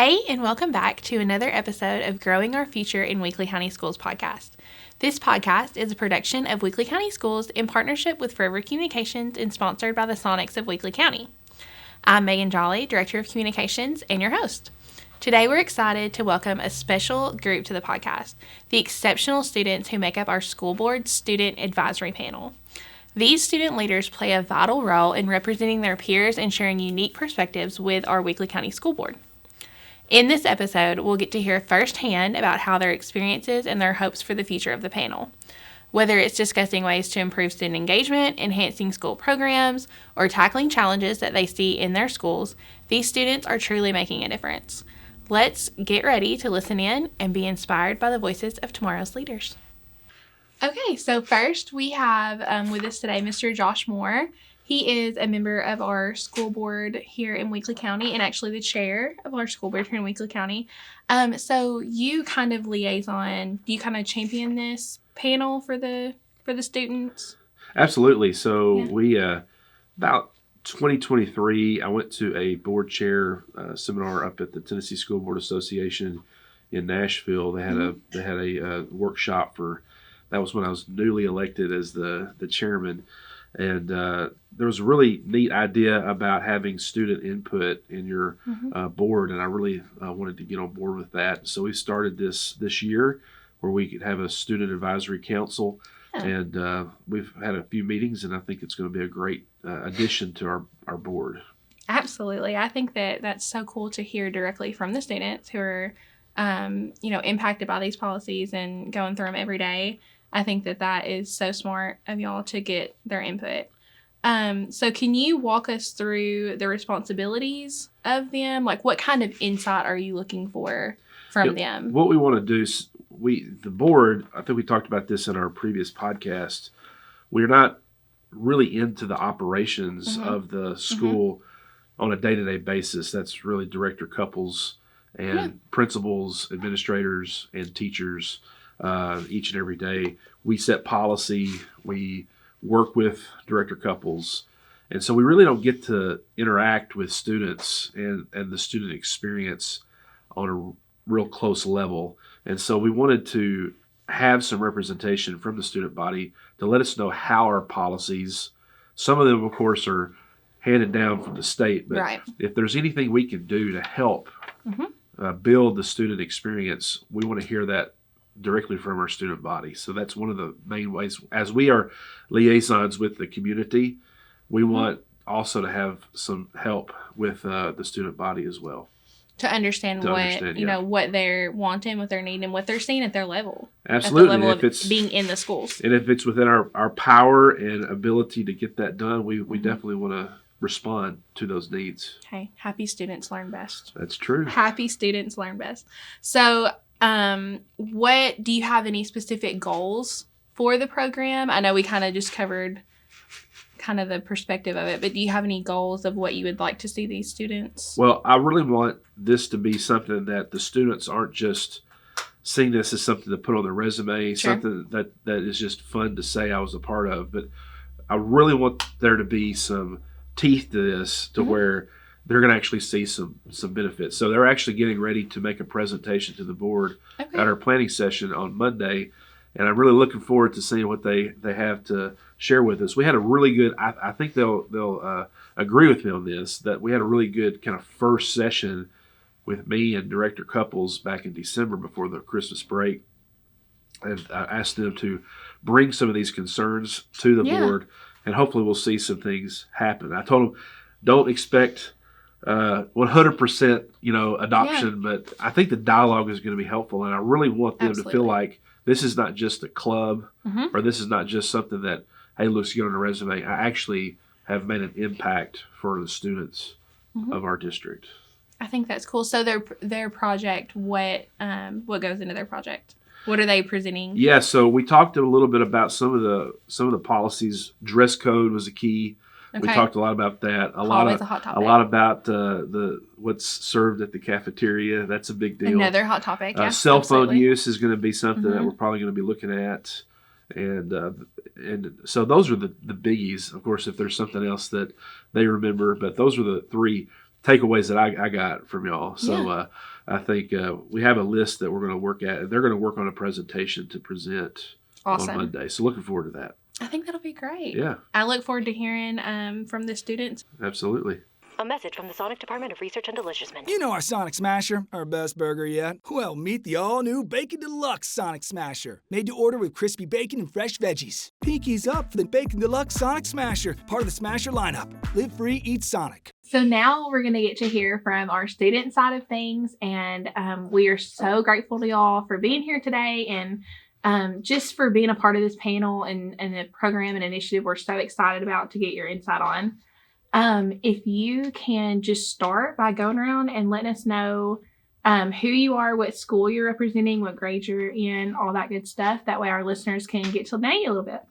Hey, and welcome back to another episode of Growing Our Future in Weakley County Schools podcast. This podcast is a production of Weakley County Schools in partnership with Forever Communications and sponsored by the Sonics of Weakley County. I'm Megan Jolly, Director of Communications and your host. Today we're excited to welcome a special group to the podcast, the exceptional students who make up our school board student advisory panel. These student leaders play a vital role in representing their peers and sharing unique perspectives with our Weakley County School Board. In this episode, we'll get to hear firsthand about how their experiences and their hopes for the future of the panel. Whether it's discussing ways to improve student engagement, enhancing school programs, or tackling challenges that they see in their schools, these students are truly making a difference. Let's get ready to listen in and be inspired by the voices of tomorrow's leaders. Okay, so first we have with us today Mr. Josh Moore. He is a member of our school board here in Weakley County and actually the chair of our school board here in Weakley County. So you kind of liaison, do you kind of champion this panel for the students? Absolutely. So we, about 2023, I went to a board chair seminar up at the Tennessee School Board Association in Nashville. They had a workshop that was when I was newly elected as the chairman. And there was a really neat idea about having student input in your board, and I really wanted to get on board with that. So we started this year where we could have a student advisory council, and we've had a few meetings, and I think it's going to be a great addition to our board. Absolutely. I think that's so cool to hear directly from the students who are impacted by these policies and going through them every day. I think that is so smart of y'all to get their input. So can you walk us through the responsibilities of them? Like, what kind of insight are you looking for from them? What we want to do is the board, I think we talked about this in our previous podcast, we're not really into the operations of the school on a day-to-day basis. That's really Director Couples and principals, administrators, and teachers. Each and every day. We set policy, we work with Director Couples, and so we really don't get to interact with students and the student experience on a real close level. And so we wanted to have some representation from the student body to let us know how our policies, some of them of course are handed down from the state, but if there's anything we can do to help build the student experience, we want to hear that directly from our student body. So that's one of the main ways. As we are liaisons with the community, we want also to have some help with the student body as well. To understand what they're wanting, what they're needing, what they're seeing at their level. Absolutely. At the level of being in the schools. And if it's within our power and ability to get that done, we definitely want to respond to those needs. Hey, happy students learn best. That's true. Happy students learn best. So what do you have any specific goals for the program? I know we kind of just covered kind of the perspective of it, but do you have any goals of what you would like to see these students? Well, I really want this to be something that the students aren't just seeing this as something to put on their resume, something that is just fun to say I was a part of, but I really want there to be some teeth to this to where they're going to actually see some benefits. So they're actually getting ready to make a presentation to the board at our planning session on Monday, and I'm really looking forward to seeing what they have to share with us. We had a really good, I think they'll agree with me on this, that we had a really good kind of first session with me and Director Couples back in December before the Christmas break, and I asked them to bring some of these concerns to the board, and hopefully we'll see some things happen. I told them, don't expect 100% adoption, but I think the dialogue is going to be helpful, and I really want them to feel like this is not just a club or this is not just something that, hey, looks good on a resume. I actually have made an impact for the students of our district. I think that's cool. So their project, what goes into their project? What are they presenting? Yeah, so we talked a little bit about some of the policies. Dress code was a key. We talked a lot about that. A lot about the what's served at the cafeteria. That's a big deal. Another hot topic. Yeah, cell phone use is going to be something that we're probably going to be looking at, and so those are the biggies. Of course, if there's something else that they remember, but those are the three takeaways that I got from y'all. So I think we have a list that we're going to work at, and they're going to work on a presentation to present on Monday. So looking forward to that. I think that'll be great. Yeah. I look forward to hearing from the students. Absolutely. A message from the Sonic Department of Research and Deliciousness. You know our Sonic Smasher, our best burger yet. Well, meet the all-new Bacon Deluxe Sonic Smasher. Made to order with crispy bacon and fresh veggies. Pinkies up for the Bacon Deluxe Sonic Smasher, part of the Smasher lineup. Live free, eat Sonic. So now we're going to get to hear from our student side of things, and we are so grateful to y'all for being here today and just for being a part of this panel and the program and initiative we're so excited about to get your insight on. If you can just start by going around and letting us know who you are, what school you're representing, what grade you're in, all that good stuff. That way our listeners can get to know you a little bit.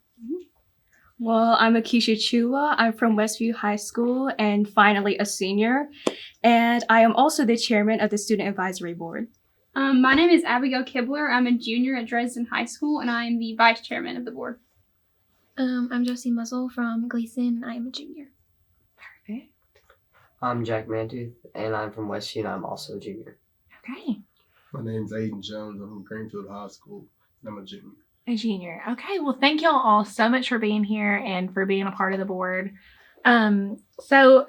Well, I'm Akeisha Chua. I'm from Westview High School and finally a senior. And I am also the chairman of the Student Advisory Board. My name is Abigail Kibler. I'm a junior at Dresden High School, and I am the vice chairman of the board. I'm Josie Muzzle from Gleason, and I am a junior. Perfect. I'm Jack Mantooth, and I'm from Westview, and I'm also a junior. Okay. My name's Aiden Jones. I'm from Greenfield High School, and I'm a junior. A junior. Okay. Well, thank y'all all so much for being here and for being a part of the board. So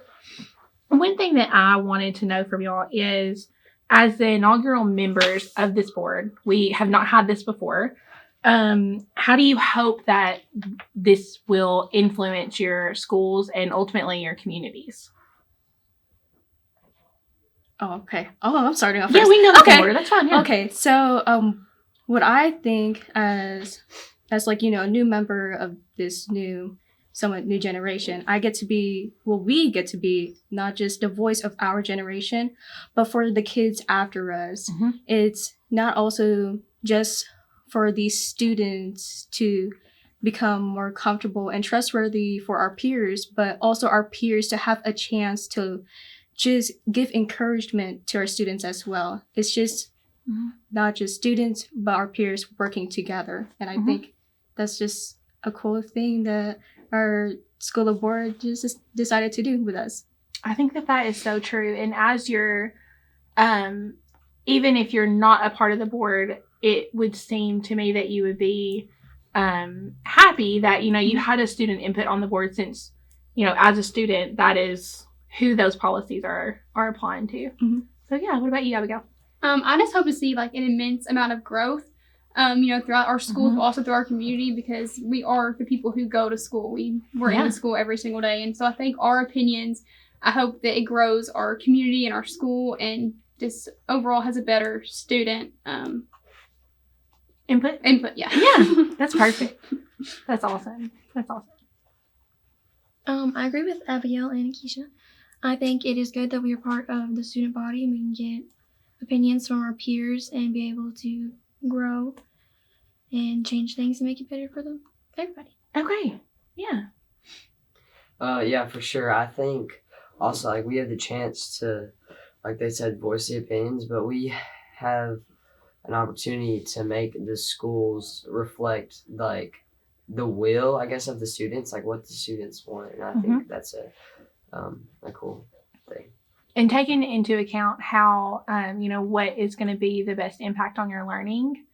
one thing that I wanted to know from y'all is, as the inaugural members of this board, we have not had this before. How do you hope that this will influence your schools and ultimately your communities? Oh, okay. Oh, I'm starting off first. Yeah, we know the okay. order. That's fine. Yeah. Okay, so what I think as like, you know, a new member of this somewhat new generation, we get to be not just the voice of our generation, but for the kids after us. Mm-hmm. It's not also just for these students to become more comfortable and trustworthy for our peers, but also our peers to have a chance to just give encouragement to our students as well. It's just not just students, but our peers working together. And I think that's just a cool thing that our school of board just decided to do with us. I think that is so true. And as you're, even if you're not a part of the board, it would seem to me that you would be happy that, you know, you had a student input on the board since, you know, as a student, that is who those policies are applying to. Mm-hmm. So yeah, what about you, Abigail? I just hope to see like an immense amount of growth, you know, throughout our schools, but also through our community, because we are the people who go to school. We're in school every single day. And so I think our opinions, I hope that it grows our community and our school and just overall has a better student input. Yeah. Yeah, that's perfect. That's awesome. I agree with Abigail and Akeisha. I think it is good that we are part of the student body and we can get opinions from our peers and be able to grow and change things and make it better for everybody. Okay. Yeah. Yeah, for sure. I think also like we have the chance to, like they said, voice the opinions, but we have an opportunity to make the schools reflect like the will, I guess, of the students, like what the students want. And I think that's a cool thing. And taking into account how, you know, what is going to be the best impact on your learning,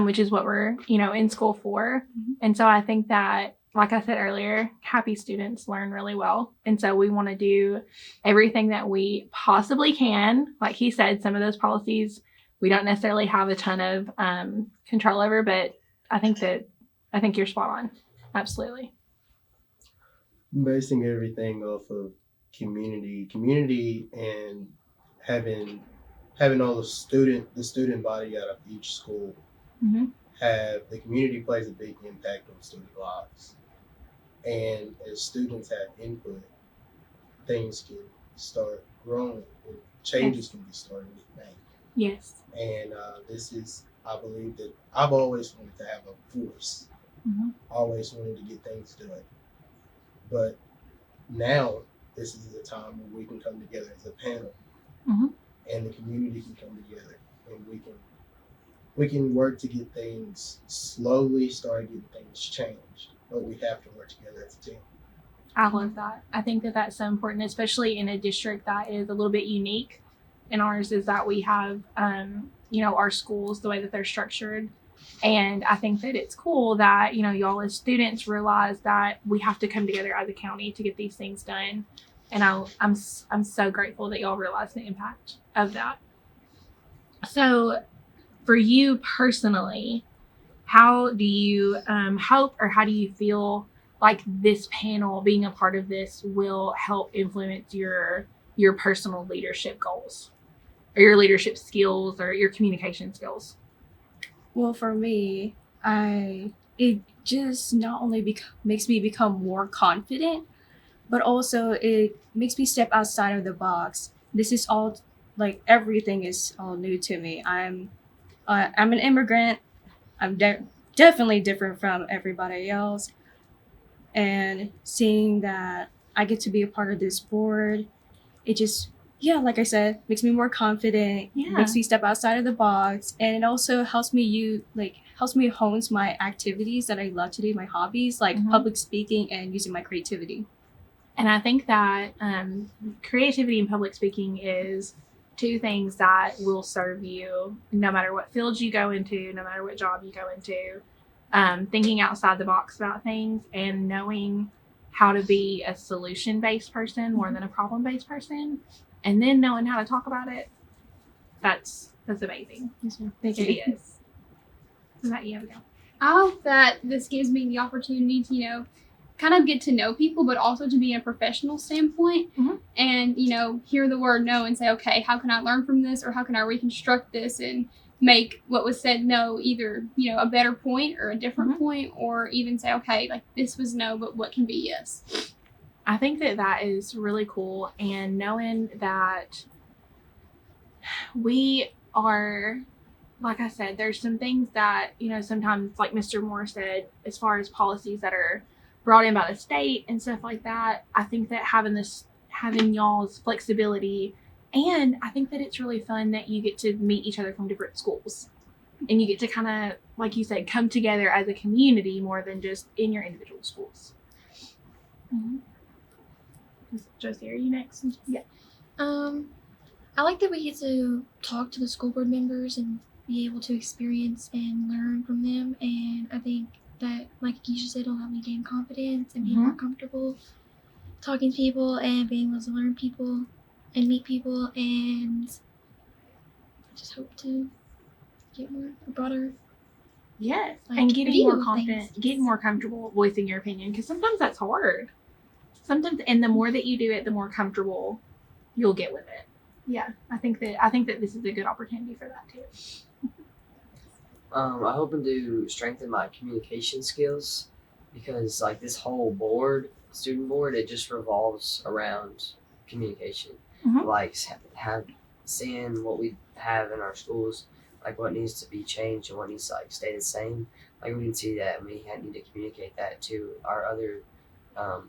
which is what we're, you know, in school for. And so I think that, like I said earlier, happy students learn really well. And so we want to do everything that we possibly can. Like he said, some of those policies we don't necessarily have a ton of control over, but I think you're spot on. Absolutely. Basing everything off of community and having all the student body out of each school have the community plays a big impact on student lives. And as students have input, things can start growing and changes can be started to be made. Yes. And I believe that I've always wanted to have a voice. Always wanted to get things done. But now this is the time where we can come together as a panel and the community can come together and we can work to get things slowly start getting things changed. But we have to work together as a team. I love that. I think that that's so important, especially in a district that is a little bit unique in ours is that we have, our schools, the way that they're structured. And I think that it's cool that, y'all as students realize that we have to come together as a county to get these things done. And I'm so grateful that y'all realize the impact of that. So for you personally, how do you hope, or how do you feel like this panel, being a part of this, will help influence your personal leadership goals, or your leadership skills, or your communication skills? Well, for me, it just not only makes me become more confident, but also it makes me step outside of the box. This is all, like, everything is all new to me. I'm an immigrant. I'm definitely different from everybody else, and seeing that I get to be a part of this board, it just, yeah, like I said, makes me more confident. Yeah. Makes me step outside of the box, and it also helps me hone my activities that I love to do, my hobbies, like public speaking and using my creativity. And I think that creativity and public speaking is two things that will serve you no matter what field you go into, no matter what job you go into. Thinking outside the box about things and knowing how to be a solution-based person more than a problem-based person, and then knowing how to talk about it. That's amazing. Thank you. It is. What about you, Abigail? I hope that this gives me the opportunity to, kind of get to know people, but also to be in a professional standpoint and, hear the word no and say, okay, how can I learn from this, or how can I reconstruct this and make what was said no either, a better point or a different point, or even say, okay, like this was no, but what can be yes. I think that is really cool. And knowing that we are, like I said, there's some things that, sometimes, like Mr. Moore said, as far as policies that are brought in by the state and stuff like that, I think that having y'all's flexibility, and I think that it's really fun that you get to meet each other from different schools, and you get to kind of, like you said, come together as a community more than just in your individual schools. Josie, are you next? Yeah. I like that we get to talk to the school board members and be able to experience and learn from them. And I think that, like Keisha said, it'll help me gain confidence and be more comfortable talking to people and being able to learn people and meet people. And I just hope to get a broader. Yes, like, and getting view more of confident, things. getting more comfortable voicing your opinion, because sometimes that's hard. And the more that you do it, the more comfortable you'll get with it. Yeah, I think that this is a good opportunity for that too. I'm hoping to strengthen my communication skills, because like this whole student board, it just revolves around communication. Like seeing what we have in our schools, like what needs to be changed and what needs to stay the same. Like we can see that, and we need to communicate that to our other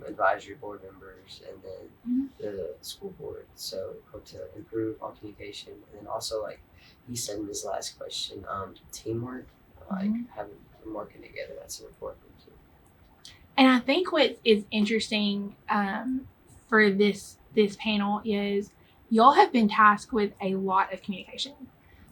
advisory board members and then the school board. So hope to improve on communication, and then also, like he said in his last question, teamwork, like having working together, that's important too. And I think what is interesting for this panel is y'all have been tasked with a lot of communication.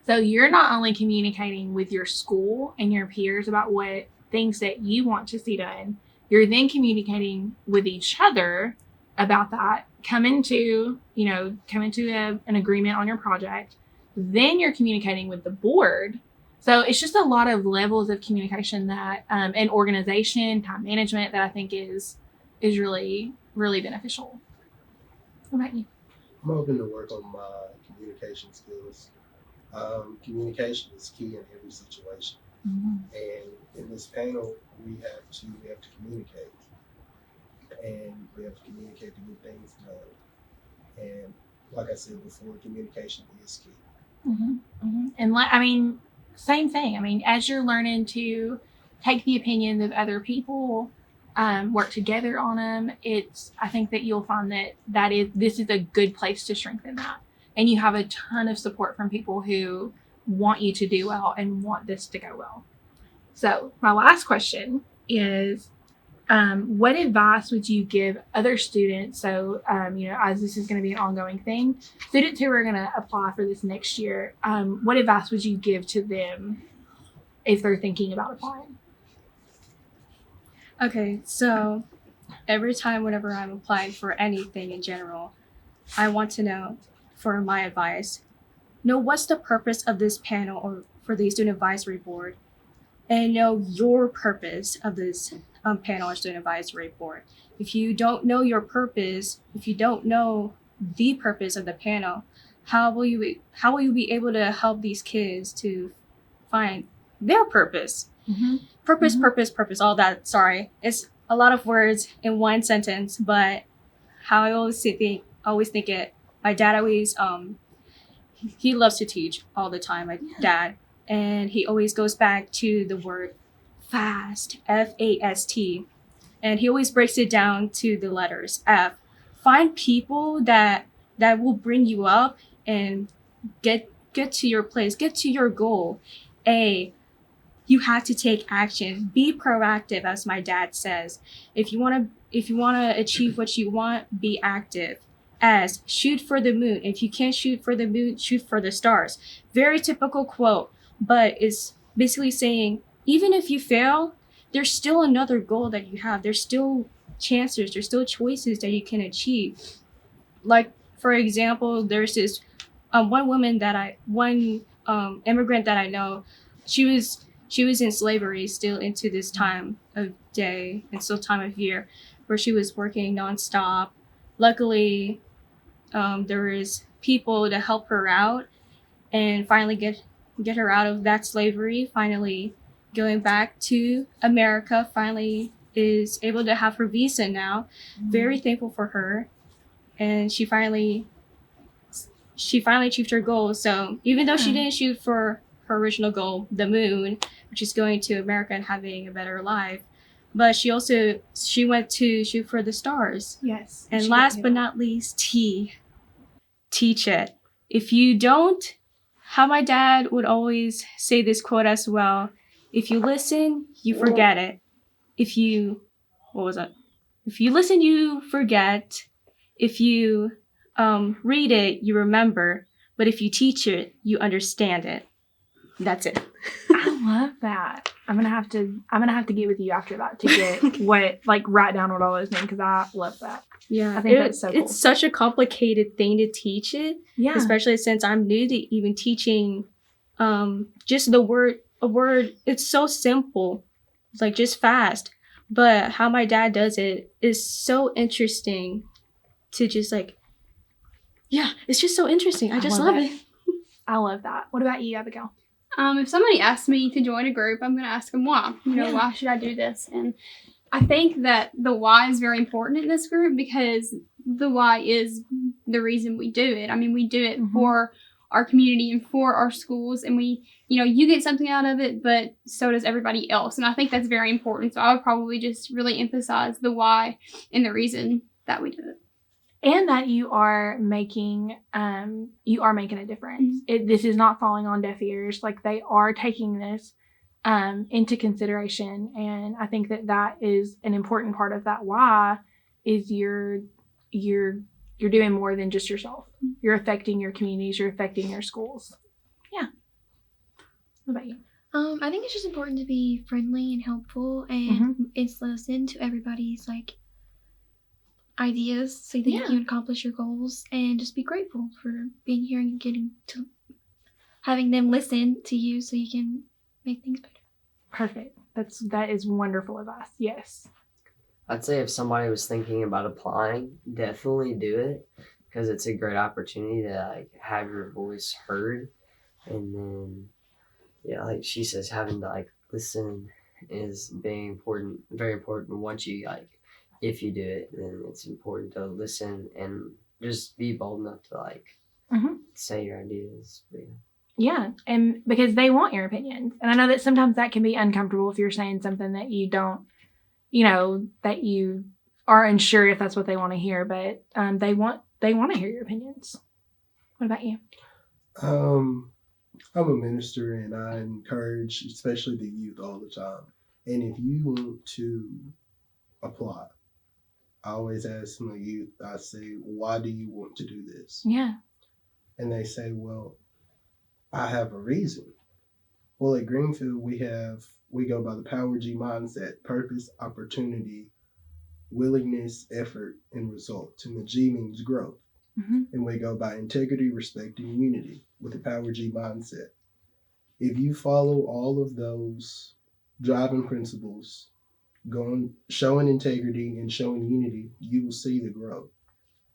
So you're not only communicating with your school and your peers about what things that you want to see done, you're then communicating with each other about that, coming to an agreement on your project. Then you're communicating with the board. So it's just a lot of levels of communication that, and organization, time management, that I think is really, really beneficial. What about you? I'm hoping to work on my communication skills. Communication is key in every situation. And in this panel, we have to communicate, and we have to communicate to get things done. And like I said before, communication is key. And same thing. As you're learning to take the opinions of other people, work together on them, I think that you'll find this is a good place to strengthen that. And you have a ton of support from people who want you to do well and want this to go well. So my last question is, what advice would you give other students? So, as this is going to be an ongoing thing, students who are going to apply for this next year, what advice would you give to them if they're thinking about applying? Okay, so every time whenever I'm applying for anything in general, I want to know, for my advice, know what's the purpose of this panel or for the student advisory board, and know your purpose of this panel or student advisory board. If you don't know your purpose, if you don't know the purpose of the panel, how will you be able to help these kids to find their purpose? Purpose, all that. Sorry, it's a lot of words in one sentence, but how I always think it. My dad always he loves to teach all the time. My dad, and he always goes back to the word FAST, FAST, and he always breaks it down to the letters F. Find people that will bring you up and get to your place, get to your goal. A, you have to take action. Be proactive, as my dad says. If you want to achieve what you want, be active. As, shoot for the moon. If you can't shoot for the moon, shoot for the stars. Very typical quote, but it's basically saying, even if you fail, there's still another goal that you have. There's still chances, there's still choices that you can achieve. Like, for example, there's this one immigrant that I know. She was in slavery still into this time of day and still time of year where she was working nonstop. Luckily, there was people to help her out and finally get her out of that slavery, finally going back to America, finally is able to have her visa now. Very thankful for her. And she finally achieved her goal. So even though she didn't shoot for her original goal, the moon, which is going to America and having a better life, but she went to shoot for the stars. Yes. And last but not least, teach it. If you don't, how my dad would always say this quote as well, if you listen, you forget it. If you listen, you forget. If you read it, you remember. But if you teach it, you understand it. That's it. I love that. I'm gonna have to get with you after that to get write down what all those mean, because I love that. Yeah, I think that's so cool. It's such a complicated thing to teach it. Yeah, especially since I'm new to even teaching. Just a word. It's so simple, it's like just fast. But how my dad does it is so interesting. To just it's just so interesting. I just love it. I love that. What about you, Abigail? If somebody asks me to join a group, I'm going to ask them why. Why should I do this? And I think that the why is very important in this group, because the why is the reason we do it. I mean, we do it for our community and for our schools, and you get something out of it, but so does everybody else. And I think that's very important. So I would probably just really emphasize the why and the reason that we do it. And that you are making a difference. This is not falling on deaf ears. Like, they are taking this into consideration, and I think that is an important part of that. Why is you're doing more than just yourself. You're affecting your communities. You're affecting your schools. Yeah. What about you? I think it's just important to be friendly and helpful, and it's listen to everybody's ideas so that you can accomplish your goals, and just be grateful for being here and getting to having them listen to you so you can make things better. Perfect. That is wonderful advice. Yes. I'd say if somebody was thinking about applying, definitely do it, because it's a great opportunity to have your voice heard. And then like she says, having to listen is very important. Once you if you do it, then it's important to listen and just be bold enough to say your ideas. Yeah, and because they want your opinions. And I know that sometimes that can be uncomfortable if you're saying something that you don't, that you are unsure if that's what they want to hear, but they want to hear your opinions. What about you? I'm a minister, and I encourage especially the youth all the time. And if you want to apply. I always ask my youth, I say, why do you want to do this? Yeah. And they say, well, I have a reason. Well, at Greenfield, we go by the Power G mindset: purpose, opportunity, willingness, effort, and results. And the G means growth. Mm-hmm. And we go by integrity, respect, and unity with the Power G mindset. If you follow all of those driving principles, showing integrity and showing unity, you will see the growth.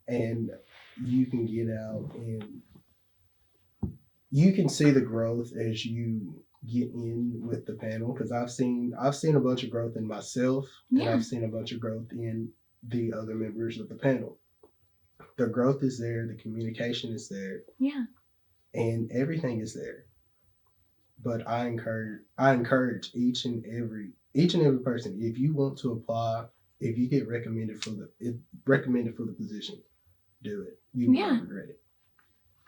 And you can get out and you can see the growth as you get in with the panel, because I've seen a bunch of growth in myself, and I've seen a bunch of growth in the other members of the panel. The growth is there, the communication is there, and everything is there. But I encourage each and every person, if you want to apply, if you get recommended for the position, do it. You won't regret it.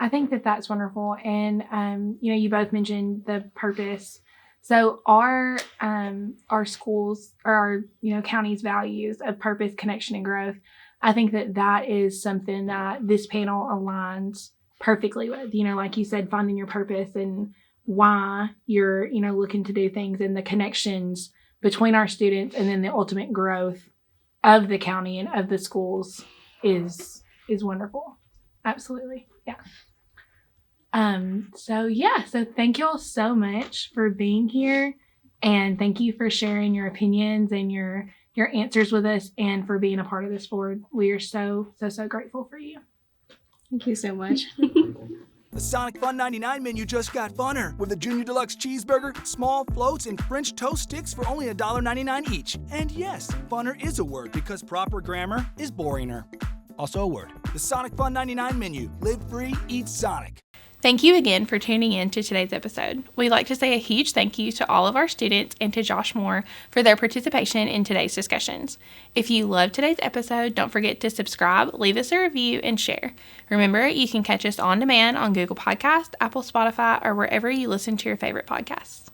I think that that's wonderful. And, you both mentioned the purpose. So our schools, or our, county's values of purpose, connection, and growth, I think that that is something that this panel aligns perfectly with. Like you said, finding your purpose and why you're, looking to do things, and the connections between our students, and then the ultimate growth of the county and of the schools is wonderful. Absolutely. Yeah. So thank you all so much for being here, and thank you for sharing your opinions and your answers with us, and for being a part of this board. We are so grateful for you. Thank you so much. The Sonic Fun 99 menu just got funner with a Junior Deluxe cheeseburger, small floats, and French toast sticks for only $1.99 each. And yes, funner is a word, because proper grammar is boringer. Also a word. The Sonic Fun 99 menu. Live free, eat Sonic. Thank you again for tuning in to today's episode. We'd like to say a huge thank you to all of our students and to Josh Moore for their participation in today's discussions. If you loved today's episode, don't forget to subscribe, leave us a review, and share. Remember, you can catch us on demand on Google Podcasts, Apple, Spotify, or wherever you listen to your favorite podcasts.